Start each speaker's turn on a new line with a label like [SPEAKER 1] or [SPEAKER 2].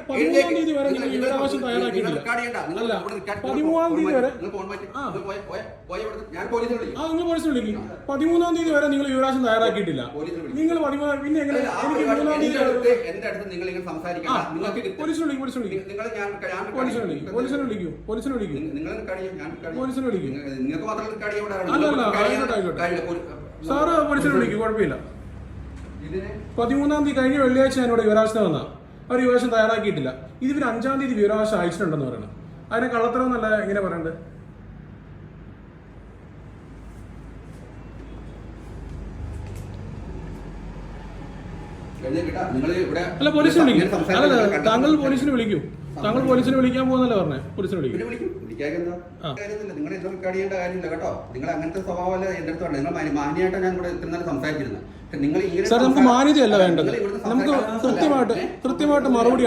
[SPEAKER 1] 13-ാം തീയതി വരെ നിങ്ങൾ വിവരാവകാശം തയ്യാറാക്കിയിട്ടില്ല. അല്ല, 13-ാം തീയതി വരെ നിങ്ങൾ പോലീസിനെ വിളിക്കും. 13-ാം തീയതി വരെ നിങ്ങൾ വിവരാവകാശം തയ്യാറാക്കിയിട്ടില്ല. നിങ്ങൾ 13 പിന്നെ എങ്ങനെ എനിക്ക് 3-ാം തീയതി പോലീസിനെ വിളിക്കും. അല്ലല്ല, ആയിക്കോട്ടെ സാറ് പോലീസിനെ വിളിക്കും, കുഴപ്പമില്ല. 13-ാം തീയതി കഴിഞ്ഞ വെള്ളിയാഴ്ച എന്നോട് വിവരാവകാശം വന്നാ അവർ വിവരാവകാശം തയ്യാറാക്കിയിട്ടില്ല. ഇത് ഇവർ 5-ാം തീയതി വിവരാവകാശം അയച്ചിട്ടുണ്ടെന്ന് പറയണം. അതിനെ കള്ളത്തരം എന്നല്ല എങ്ങനെ പറയണ്ടത്? അല്ല, പോലീസിനെ വിളിക്കും. അല്ല, താങ്കൾ പോലീസിനെ വിളിക്കൂ. താങ്കൾ പോലീസിനെ വിളിക്കാൻ പോകുന്നല്ലേ പറഞ്ഞേ? പോലീസിനെ വിളിക്കും.
[SPEAKER 2] നിങ്ങൾ ഇത് റെക്കോർഡ് ചെയ്യേണ്ട കാര്യമില്ല കേട്ടോ. നിങ്ങൾ അങ്ങനത്തെ സ്വഭാവമല്ല എന്റെ അടുത്ത് നിങ്ങൾ മാന്യമായിട്ടാണ് ഞാൻ ഇവിടെ ഇത്ര നേരം സംസാരിച്ചിരുന്നത്. നിങ്ങൾ
[SPEAKER 1] സാർ, നമുക്ക് മാന്യതയല്ല വേണ്ടത്, നമുക്ക് കൃത്യമായിട്ട് മറുപടി